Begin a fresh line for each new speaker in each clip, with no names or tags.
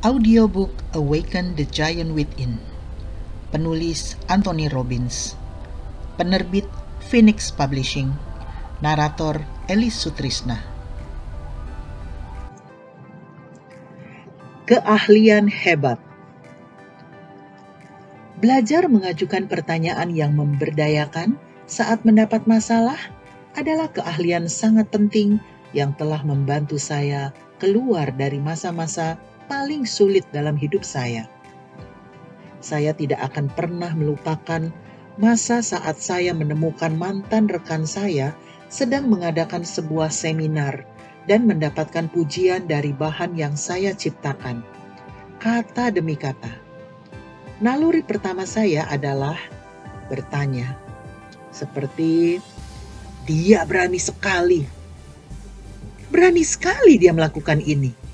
Audiobook Awaken the Giant Within. Penulis Anthony Robbins. Penerbit Phoenix Publishing. Narator Elis Sutrisna. Keahlian hebat. Belajar mengajukan pertanyaan yang memberdayakan saat mendapat masalah adalah keahlian sangat penting yang telah membantu saya keluar dari masa-masa paling sulit dalam hidup saya. Saya tidak akan pernah melupakan masa saat saya menemukan mantan rekan saya sedang mengadakan sebuah seminar dan mendapatkan pujian dari bahan yang saya ciptakan, kata demi kata. Naluri pertama saya adalah bertanya, seperti, "Dia berani sekali. Berani sekali dia melakukan ini."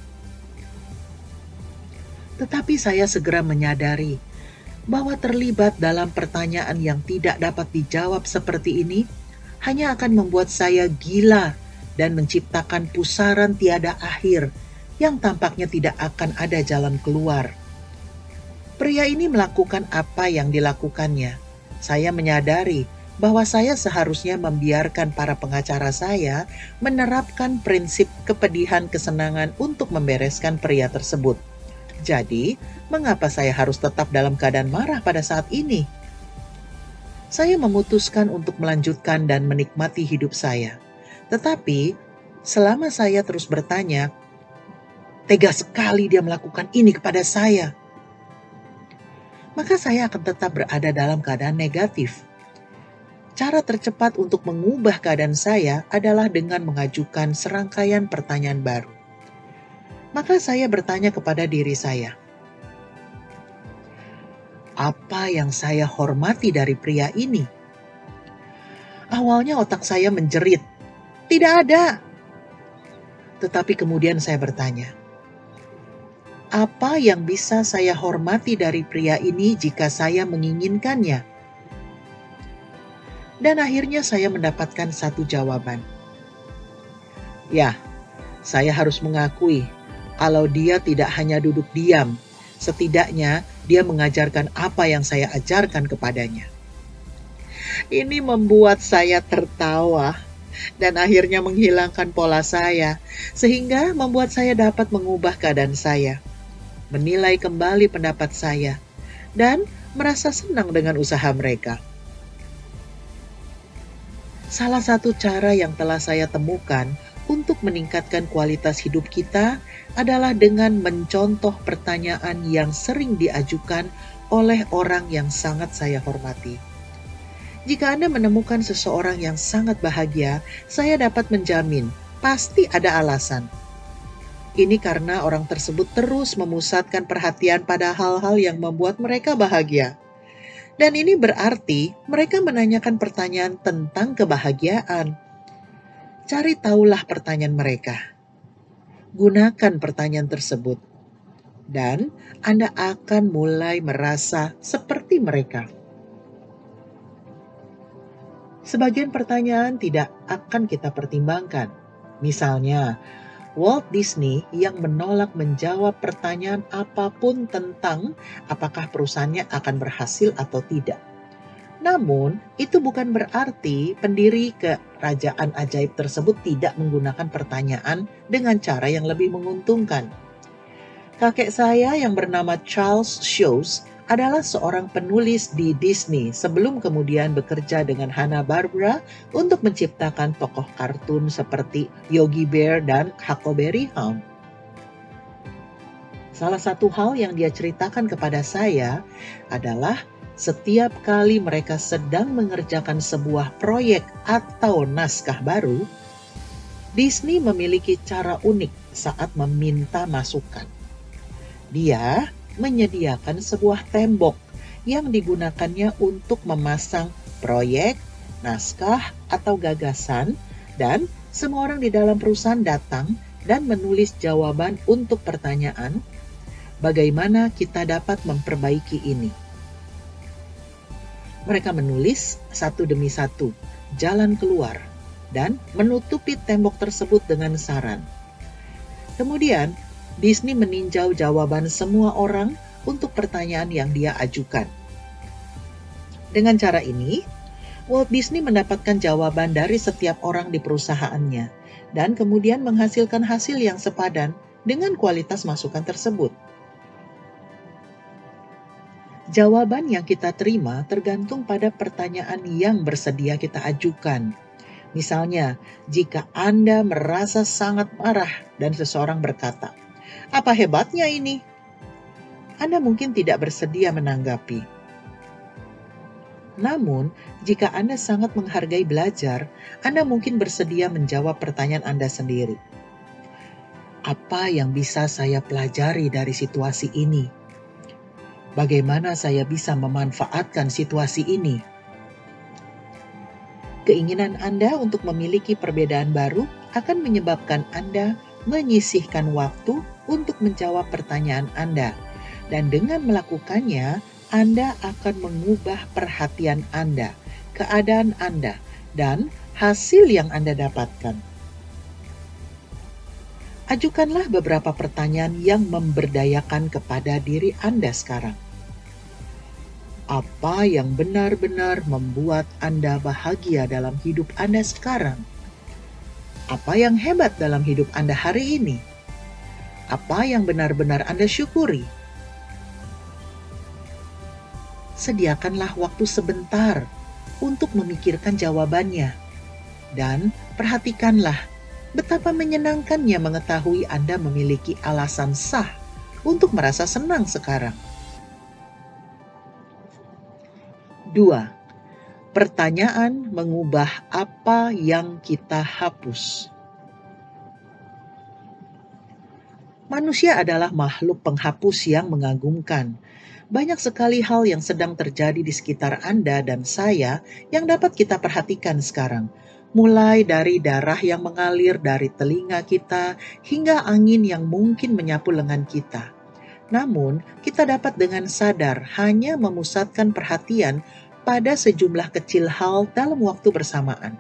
Tetapi saya segera menyadari bahwa terlibat dalam pertanyaan yang tidak dapat dijawab seperti ini hanya akan membuat saya gila dan menciptakan pusaran tiada akhir yang tampaknya tidak akan ada jalan keluar. Pria ini melakukan apa yang dilakukannya. Saya menyadari bahwa saya seharusnya membiarkan para pengacara saya menerapkan prinsip kepedihan kesenangan untuk membereskan pria tersebut. Jadi, mengapa saya harus tetap dalam keadaan marah pada saat ini? Saya memutuskan untuk melanjutkan dan menikmati hidup saya. Tetapi, selama saya terus bertanya, "Tega sekali dia melakukan ini kepada saya," maka saya akan tetap berada dalam keadaan negatif. Cara tercepat untuk mengubah keadaan saya adalah dengan mengajukan serangkaian pertanyaan baru. Maka saya bertanya kepada diri saya, apa yang saya hormati dari pria ini? Awalnya otak saya menjerit, tidak ada. Tetapi kemudian saya bertanya, apa yang bisa saya hormati dari pria ini jika saya menginginkannya? Dan akhirnya saya mendapatkan satu jawaban. Ya, saya harus mengakui kalau dia tidak hanya duduk diam, setidaknya dia mengajarkan apa yang saya ajarkan kepadanya. Ini membuat saya tertawa dan akhirnya menghilangkan pola saya, sehingga membuat saya dapat mengubah keadaan saya, menilai kembali pendapat saya, dan merasa senang dengan usaha mereka. Salah satu cara yang telah saya temukan untuk meningkatkan kualitas hidup kita adalah dengan mencontoh pertanyaan yang sering diajukan oleh orang yang sangat saya hormati. Jika Anda menemukan seseorang yang sangat bahagia, saya dapat menjamin pasti ada alasan. Ini karena orang tersebut terus memusatkan perhatian pada hal-hal yang membuat mereka bahagia. Dan ini berarti mereka menanyakan pertanyaan tentang kebahagiaan. Cari tahulah pertanyaan mereka. Gunakan pertanyaan tersebut. Dan Anda akan mulai merasa seperti mereka. Sebagian pertanyaan tidak akan kita pertimbangkan. Misalnya, Walt Disney yang menolak menjawab pertanyaan apapun tentang apakah perusahaannya akan berhasil atau tidak. Namun, itu bukan berarti pendiri kerajaan ajaib tersebut tidak menggunakan pertanyaan dengan cara yang lebih menguntungkan. Kakek saya yang bernama Charles Schulz adalah seorang penulis di Disney sebelum kemudian bekerja dengan Hanna-Barbera untuk menciptakan tokoh kartun seperti Yogi Bear dan Huckleberry Hound. Salah satu hal yang dia ceritakan kepada saya adalah setiap kali mereka sedang mengerjakan sebuah proyek atau naskah baru, Disney memiliki cara unik saat meminta masukan. Dia menyediakan sebuah tembok yang digunakannya untuk memasang proyek, naskah, atau gagasan, dan semua orang di dalam perusahaan datang dan menulis jawaban untuk pertanyaan, bagaimana kita dapat memperbaiki ini. Mereka menulis satu demi satu jalan keluar dan menutupi tembok tersebut dengan saran. Kemudian Disney meninjau jawaban semua orang untuk pertanyaan yang dia ajukan. Dengan cara ini, Walt Disney mendapatkan jawaban dari setiap orang di perusahaannya dan kemudian menghasilkan hasil yang sepadan dengan kualitas masukan tersebut. Jawaban yang kita terima tergantung pada pertanyaan yang bersedia kita ajukan. Misalnya, jika Anda merasa sangat marah dan seseorang berkata, "Apa hebatnya ini?" Anda mungkin tidak bersedia menanggapi. Namun, jika Anda sangat menghargai belajar, Anda mungkin bersedia menjawab pertanyaan Anda sendiri. Apa yang bisa saya pelajari dari situasi ini? Bagaimana saya bisa memanfaatkan situasi ini? Keinginan Anda untuk memiliki perbedaan baru akan menyebabkan Anda menyisihkan waktu untuk menjawab pertanyaan Anda. Dan dengan melakukannya, Anda akan mengubah perhatian Anda, keadaan Anda, dan hasil yang Anda dapatkan. Ajukanlah beberapa pertanyaan yang memberdayakan kepada diri Anda sekarang. Apa yang benar-benar membuat Anda bahagia dalam hidup Anda sekarang? Apa yang hebat dalam hidup Anda hari ini? Apa yang benar-benar Anda syukuri? Sediakanlah waktu sebentar untuk memikirkan jawabannya. Dan perhatikanlah betapa menyenangkannya mengetahui Anda memiliki alasan sah untuk merasa senang sekarang. 2. Pertanyaan mengubah apa yang kita hapus. Manusia adalah makhluk penghapus yang mengagumkan. Banyak sekali hal yang sedang terjadi di sekitar Anda dan saya yang dapat kita perhatikan sekarang. Mulai dari darah yang mengalir dari telinga kita hingga angin yang mungkin menyapu lengan kita. Namun, kita dapat dengan sadar hanya memusatkan perhatian pada sejumlah kecil hal dalam waktu bersamaan.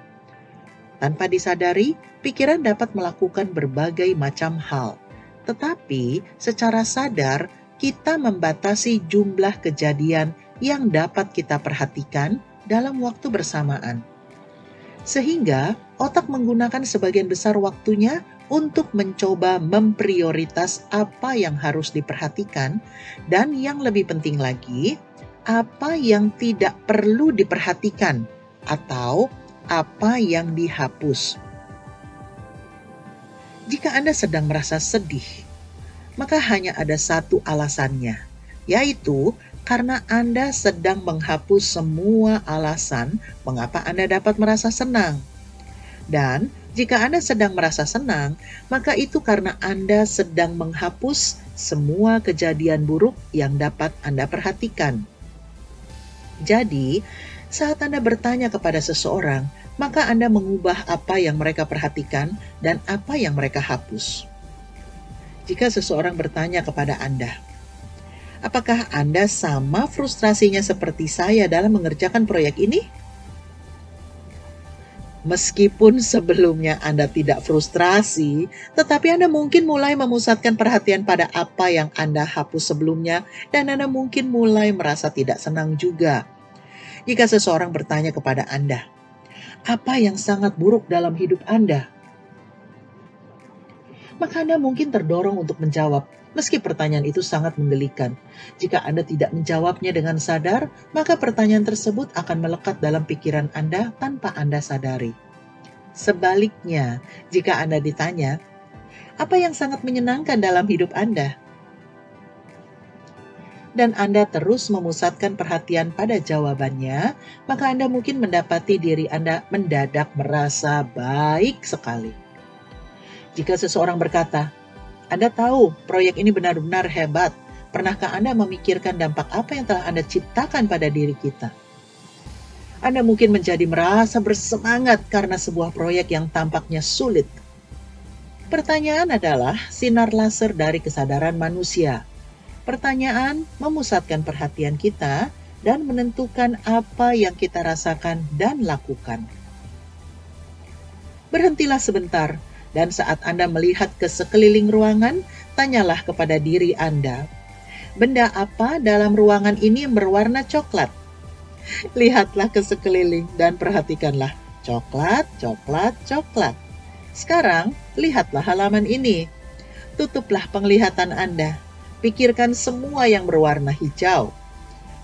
Tanpa disadari, pikiran dapat melakukan berbagai macam hal. Tetapi, secara sadar, kita membatasi jumlah kejadian yang dapat kita perhatikan dalam waktu bersamaan. Sehingga otak menggunakan sebagian besar waktunya untuk mencoba memprioritas apa yang harus diperhatikan dan yang lebih penting lagi, apa yang tidak perlu diperhatikan atau apa yang dihapus. Jika Anda sedang merasa sedih, maka hanya ada satu alasannya, yaitu karena Anda sedang menghapus semua alasan mengapa Anda dapat merasa senang. Dan jika Anda sedang merasa senang, maka itu karena Anda sedang menghapus semua kejadian buruk yang dapat Anda perhatikan. Jadi, saat Anda bertanya kepada seseorang, maka Anda mengubah apa yang mereka perhatikan dan apa yang mereka hapus. Jika seseorang bertanya kepada Anda, apakah Anda sama frustrasinya seperti saya dalam mengerjakan proyek ini? Meskipun sebelumnya Anda tidak frustrasi, tetapi Anda mungkin mulai memusatkan perhatian pada apa yang Anda hapus sebelumnya dan Anda mungkin mulai merasa tidak senang juga. Jika seseorang bertanya kepada Anda, apa yang sangat buruk dalam hidup Anda? Maka Anda mungkin terdorong untuk menjawab, meski pertanyaan itu sangat menggelikan. Jika Anda tidak menjawabnya dengan sadar, maka pertanyaan tersebut akan melekat dalam pikiran Anda tanpa Anda sadari. Sebaliknya, jika Anda ditanya, apa yang sangat menyenangkan dalam hidup Anda? Dan Anda terus memusatkan perhatian pada jawabannya, maka Anda mungkin mendapati diri Anda mendadak merasa baik sekali. Jika seseorang berkata, Anda tahu proyek ini benar-benar hebat, pernahkah Anda memikirkan dampak apa yang telah Anda ciptakan pada diri kita? Anda mungkin menjadi merasa bersemangat karena sebuah proyek yang tampaknya sulit. Pertanyaan adalah sinar laser dari kesadaran manusia. Pertanyaan memusatkan perhatian kita dan menentukan apa yang kita rasakan dan lakukan. Berhentilah sebentar Dan saat Anda melihat ke sekeliling ruangan, tanyalah kepada diri Anda, benda apa dalam ruangan ini berwarna coklat? Lihatlah ke sekeliling dan perhatikanlah. Coklat, coklat, coklat. Sekarang, lihatlah halaman ini. Tutuplah penglihatan Anda. Pikirkan semua yang berwarna hijau.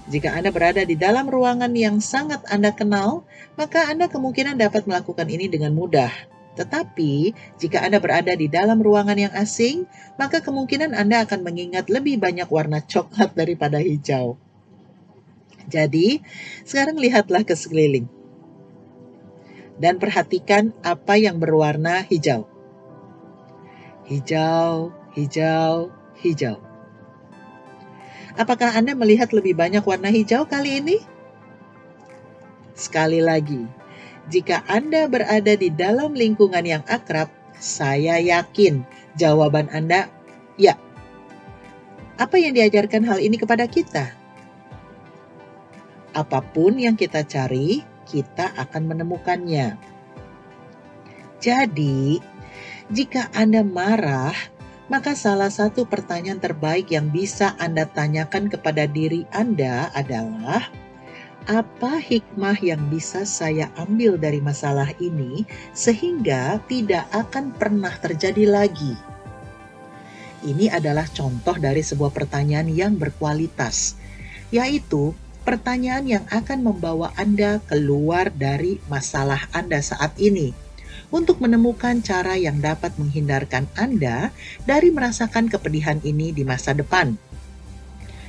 Jika Anda berada di dalam ruangan yang sangat Anda kenal, maka Anda kemungkinan dapat melakukan ini dengan mudah. Tetapi, jika Anda berada di dalam ruangan yang asing, maka kemungkinan Anda akan mengingat lebih banyak warna coklat daripada hijau. Jadi, sekarang lihatlah ke sekeliling dan perhatikan apa yang berwarna hijau. Hijau, hijau, hijau. Apakah Anda melihat lebih banyak warna hijau kali ini? Sekali lagi, jika Anda berada di dalam lingkungan yang akrab, saya yakin jawaban Anda ya. Apa yang diajarkan hal ini kepada kita? Apapun yang kita cari, kita akan menemukannya. Jadi, jika Anda marah, maka salah satu pertanyaan terbaik yang bisa Anda tanyakan kepada diri Anda adalah, apa hikmah yang bisa saya ambil dari masalah ini sehingga tidak akan pernah terjadi lagi? Ini adalah contoh dari sebuah pertanyaan yang berkualitas, yaitu pertanyaan yang akan membawa Anda keluar dari masalah Anda saat ini untuk menemukan cara yang dapat menghindarkan Anda dari merasakan kepedihan ini di masa depan.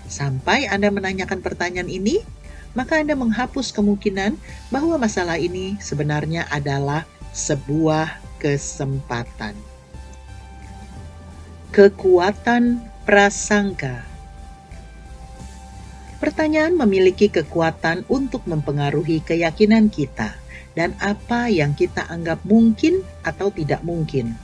Sampai Anda menanyakan pertanyaan ini, maka Anda menghapus kemungkinan bahwa masalah ini sebenarnya adalah sebuah kesempatan. Kekuatan prasangka. Pertanyaan memiliki kekuatan untuk mempengaruhi keyakinan kita dan apa yang kita anggap mungkin atau tidak mungkin.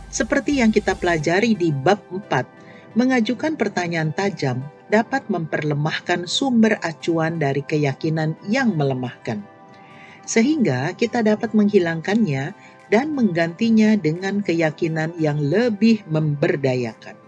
Seperti yang kita pelajari di bab 4, mengajukan pertanyaan tajam dapat memperlemahkan sumber acuan dari keyakinan yang melemahkan, sehingga kita dapat menghilangkannya dan menggantinya dengan keyakinan yang lebih memberdayakan.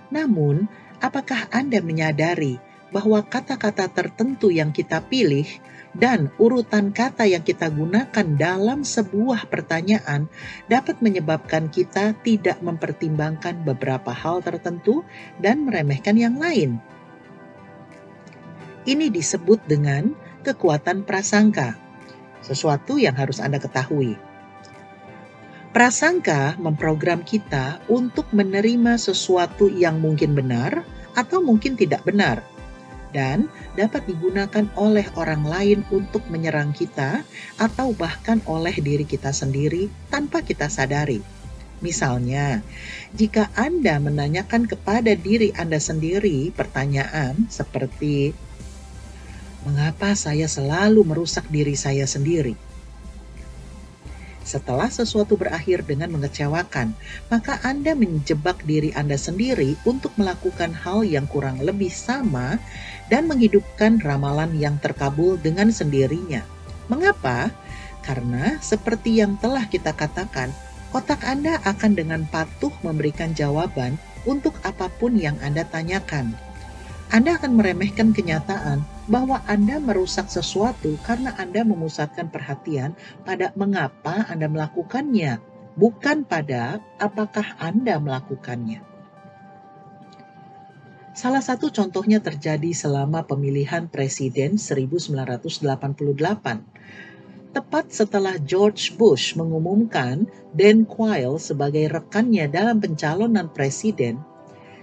Namun, apakah Anda menyadari bahwa kata-kata tertentu yang kita pilih dan urutan kata yang kita gunakan dalam sebuah pertanyaan dapat menyebabkan kita tidak mempertimbangkan beberapa hal tertentu dan meremehkan yang lain? Ini disebut dengan kekuatan prasangka, sesuatu yang harus Anda ketahui. Prasangka memprogram kita untuk menerima sesuatu yang mungkin benar atau mungkin tidak benar, dan dapat digunakan oleh orang lain untuk menyerang kita atau bahkan oleh diri kita sendiri tanpa kita sadari. Misalnya, jika Anda menanyakan kepada diri Anda sendiri pertanyaan seperti, mengapa saya selalu merusak diri saya sendiri? Setelah sesuatu berakhir dengan mengecewakan, maka Anda menjebak diri Anda sendiri untuk melakukan hal yang kurang lebih sama dan menghidupkan ramalan yang terkabul dengan sendirinya. Mengapa? Karena seperti yang telah kita katakan, otak Anda akan dengan patuh memberikan jawaban untuk apapun yang Anda tanyakan. Anda akan meremehkan kenyataan bahwa Anda merusak sesuatu karena Anda memusatkan perhatian pada mengapa Anda melakukannya, bukan pada apakah Anda melakukannya. Salah satu contohnya terjadi selama pemilihan presiden 1988. Tepat setelah George Bush mengumumkan Dan Quayle sebagai rekannya dalam pencalonan presiden,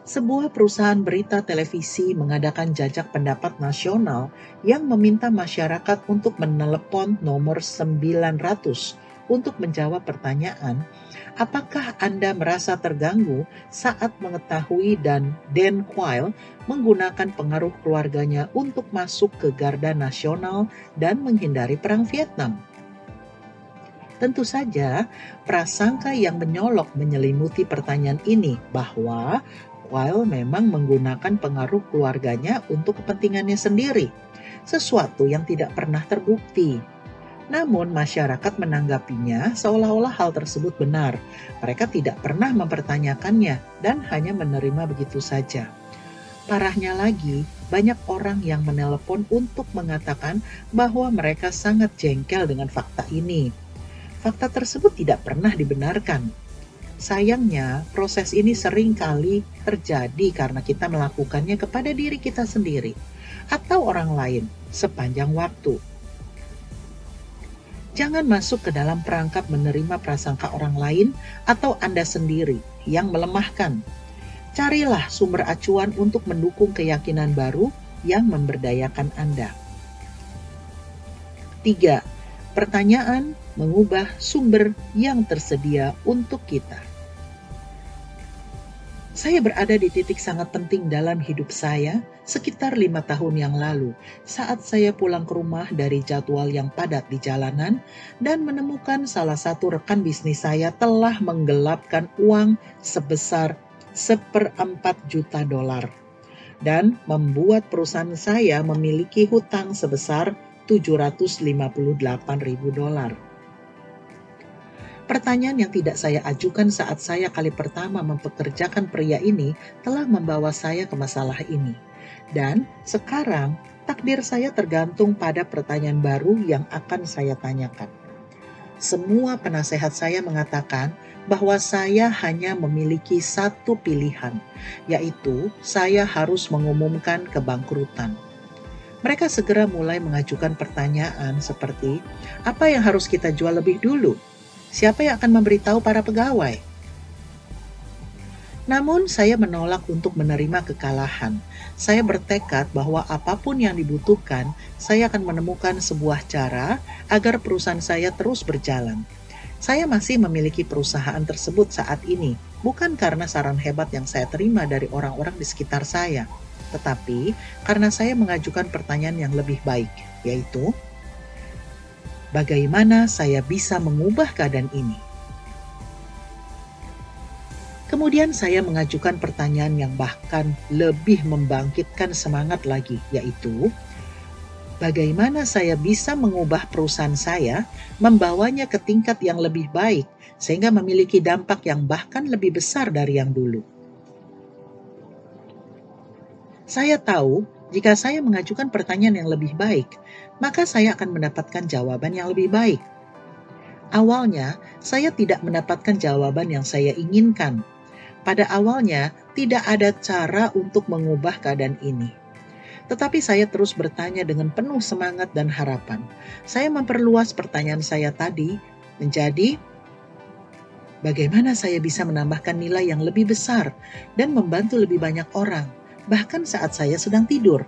sebuah perusahaan berita televisi mengadakan jajak pendapat nasional yang meminta masyarakat untuk menelepon nomor 900 untuk menjawab pertanyaan, apakah Anda merasa terganggu saat mengetahui Dan Quayle menggunakan pengaruh keluarganya untuk masuk ke garda nasional dan menghindari perang Vietnam? Tentu saja, prasangka yang menyolok menyelimuti pertanyaan ini bahwa Quayle memang menggunakan pengaruh keluarganya untuk kepentingannya sendiri, sesuatu yang tidak pernah terbukti. Namun masyarakat menanggapinya seolah-olah hal tersebut benar. Mereka tidak pernah mempertanyakannya dan hanya menerima begitu saja. Parahnya lagi, banyak orang yang menelepon untuk mengatakan bahwa mereka sangat jengkel dengan fakta ini. Fakta tersebut tidak pernah dibenarkan. Sayangnya, proses ini sering kali terjadi karena kita melakukannya kepada diri kita sendiri atau orang lain sepanjang waktu. Jangan masuk ke dalam perangkap menerima prasangka orang lain atau Anda sendiri yang melemahkan. Carilah sumber acuan untuk mendukung keyakinan baru yang memberdayakan Anda. 3. Pertanyaan mengubah sumber yang tersedia untuk kita. Saya berada di titik sangat penting dalam hidup saya sekitar 5 tahun yang lalu saat saya pulang ke rumah dari jadwal yang padat di jalanan dan menemukan salah satu rekan bisnis saya telah menggelapkan uang sebesar $1,4 juta dan membuat perusahaan saya memiliki hutang sebesar $758.000. Pertanyaan yang tidak saya ajukan saat saya kali pertama mempekerjakan pria ini telah membawa saya ke masalah ini. Dan sekarang takdir saya tergantung pada pertanyaan baru yang akan saya tanyakan. Semua penasehat saya mengatakan bahwa saya hanya memiliki satu pilihan, yaitu saya harus mengumumkan kebangkrutan. Mereka segera mulai mengajukan pertanyaan seperti, apa yang harus kita jual lebih dulu? Siapa yang akan memberitahu para pegawai? Namun saya menolak untuk menerima kekalahan. Saya bertekad bahwa apapun yang dibutuhkan, saya akan menemukan sebuah cara agar perusahaan saya terus berjalan. Saya masih memiliki perusahaan tersebut saat ini, bukan karena saran hebat yang saya terima dari orang-orang di sekitar saya, tetapi karena saya mengajukan pertanyaan yang lebih baik, yaitu, bagaimana saya bisa mengubah keadaan ini? Kemudian saya mengajukan pertanyaan yang bahkan lebih membangkitkan semangat lagi, yaitu, bagaimana saya bisa mengubah perusahaan saya, membawanya ke tingkat yang lebih baik, sehingga memiliki dampak yang bahkan lebih besar dari yang dulu. Saya tahu, jika saya mengajukan pertanyaan yang lebih baik, maka saya akan mendapatkan jawaban yang lebih baik. Awalnya, saya tidak mendapatkan jawaban yang saya inginkan. Pada awalnya, tidak ada cara untuk mengubah keadaan ini. Tetapi saya terus bertanya dengan penuh semangat dan harapan. Saya memperluas pertanyaan saya tadi menjadi, bagaimana saya bisa menambahkan nilai yang lebih besar dan membantu lebih banyak orang, bahkan saat saya sedang tidur?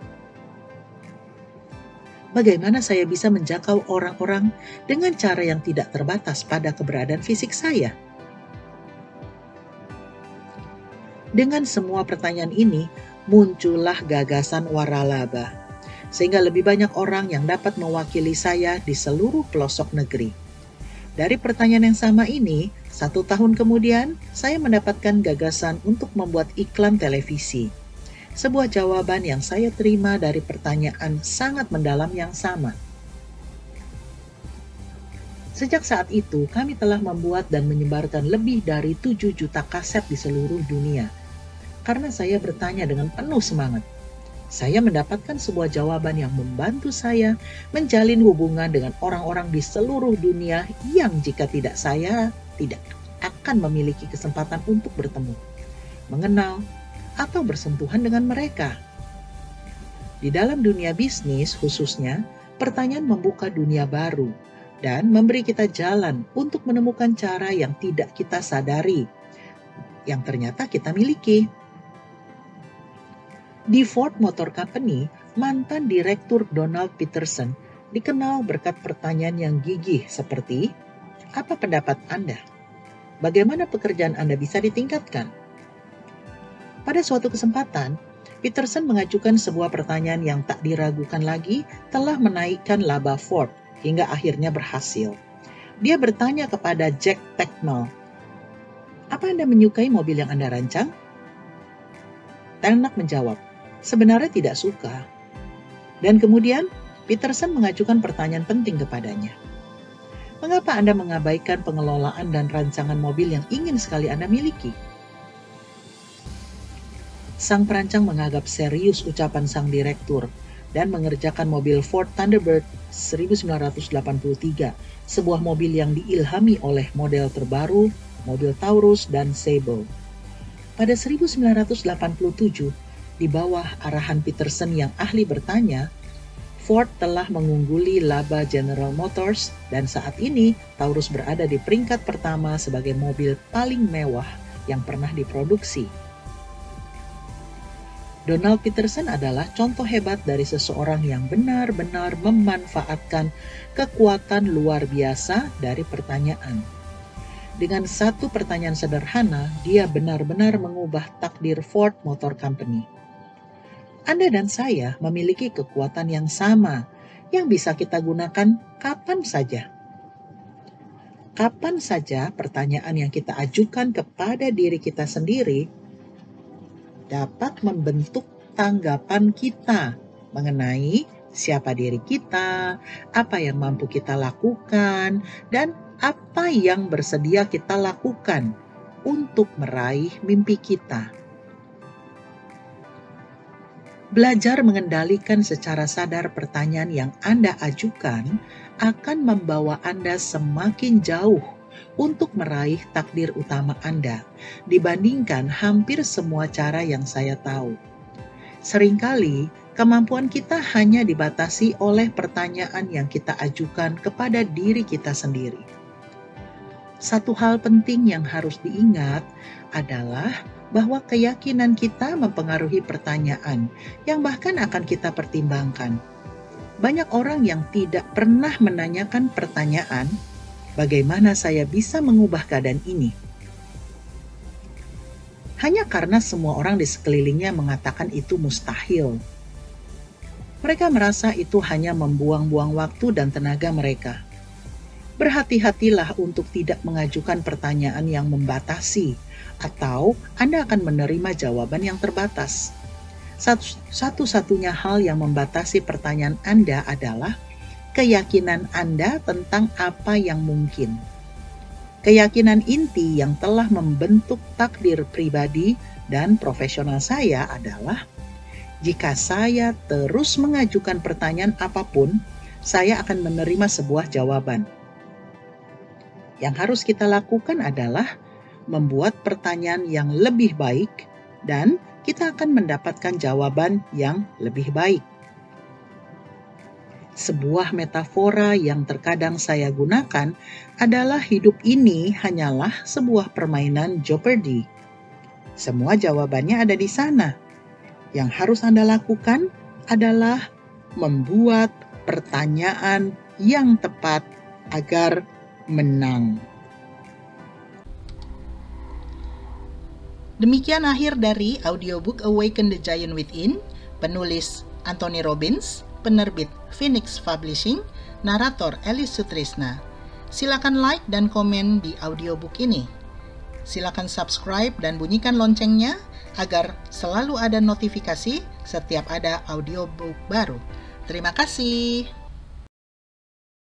Bagaimana saya bisa menjangkau orang-orang dengan cara yang tidak terbatas pada keberadaan fisik saya? Dengan semua pertanyaan ini, muncullah gagasan waralaba, sehingga lebih banyak orang yang dapat mewakili saya di seluruh pelosok negeri. Dari pertanyaan yang sama ini, 1 tahun kemudian, saya mendapatkan gagasan untuk membuat iklan televisi. Sebuah jawaban yang saya terima dari pertanyaan sangat mendalam yang sama. Sejak saat itu, kami telah membuat dan menyebarkan lebih dari 7 juta kaset di seluruh dunia. Karena saya bertanya dengan penuh semangat, saya mendapatkan sebuah jawaban yang membantu saya menjalin hubungan dengan orang-orang di seluruh dunia yang jika tidak saya tidak akan memiliki kesempatan untuk bertemu, mengenal, atau bersentuhan dengan mereka. Di dalam dunia bisnis khususnya, pertanyaan membuka dunia baru dan memberi kita jalan untuk menemukan cara yang tidak kita sadari, yang ternyata kita miliki. Di Ford Motor Company, mantan direktur Donald Peterson dikenal berkat pertanyaan yang gigih seperti, apa pendapat Anda? Bagaimana pekerjaan Anda bisa ditingkatkan? Pada suatu kesempatan, Peterson mengajukan sebuah pertanyaan yang tak diragukan lagi telah menaikkan laba Ford hingga akhirnya berhasil. Dia bertanya kepada Jack Technol, apa Anda menyukai mobil yang Anda rancang? Technol menjawab, sebenarnya tidak suka. Dan kemudian Peterson mengajukan pertanyaan penting kepadanya. Mengapa Anda mengabaikan pengelolaan dan rancangan mobil yang ingin sekali Anda miliki? Sang perancang menganggap serius ucapan sang direktur dan mengerjakan mobil Ford Thunderbird 1983, sebuah mobil yang diilhami oleh model terbaru, mobil Taurus dan Sable. Pada 1987, di bawah arahan Peterson yang ahli bertanya, Ford telah mengungguli laba General Motors dan saat ini Taurus berada di peringkat pertama sebagai mobil paling mewah yang pernah diproduksi. Donald Peterson adalah contoh hebat dari seseorang yang benar-benar memanfaatkan kekuatan luar biasa dari pertanyaan. Dengan satu pertanyaan sederhana, dia benar-benar mengubah takdir Ford Motor Company. Anda dan saya memiliki kekuatan yang sama, yang bisa kita gunakan kapan saja. Kapan saja pertanyaan yang kita ajukan kepada diri kita sendiri dapat membentuk tanggapan kita mengenai siapa diri kita, apa yang mampu kita lakukan, dan apa yang bersedia kita lakukan untuk meraih mimpi kita. Belajar mengendalikan secara sadar pertanyaan yang Anda ajukan akan membawa Anda semakin jauh untuk meraih takdir utama Anda dibandingkan hampir semua cara yang saya tahu. Seringkali, kemampuan kita hanya dibatasi oleh pertanyaan yang kita ajukan kepada diri kita sendiri. Satu hal penting yang harus diingat adalah bahwa keyakinan kita mempengaruhi pertanyaan yang bahkan akan kita pertimbangkan. Banyak orang yang tidak pernah menanyakan pertanyaan, bagaimana saya bisa mengubah keadaan ini? Hanya karena semua orang di sekelilingnya mengatakan itu mustahil. Mereka merasa itu hanya membuang-buang waktu dan tenaga mereka. Berhati-hatilah untuk tidak mengajukan pertanyaan yang membatasi, atau Anda akan menerima jawaban yang terbatas. Satu-satunya hal yang membatasi pertanyaan Anda adalah keyakinan Anda tentang apa yang mungkin. Keyakinan inti yang telah membentuk takdir pribadi dan profesional saya adalah, jika saya terus mengajukan pertanyaan apapun, saya akan menerima sebuah jawaban. Yang harus kita lakukan adalah membuat pertanyaan yang lebih baik dan kita akan mendapatkan jawaban yang lebih baik. Sebuah metafora yang terkadang saya gunakan adalah hidup ini hanyalah sebuah permainan Jeopardy. Semua jawabannya ada di sana. Yang harus Anda lakukan adalah membuat pertanyaan yang tepat agar menang. Demikian akhir dari audiobook Awaken the Giant Within, penulis Anthony Robbins, penerbit Phoenix Publishing, narator Elis Sutrisna. Silakan like dan komen di audiobook ini. Silakan subscribe dan bunyikan loncengnya agar selalu ada notifikasi setiap ada audiobook baru. Terima kasih.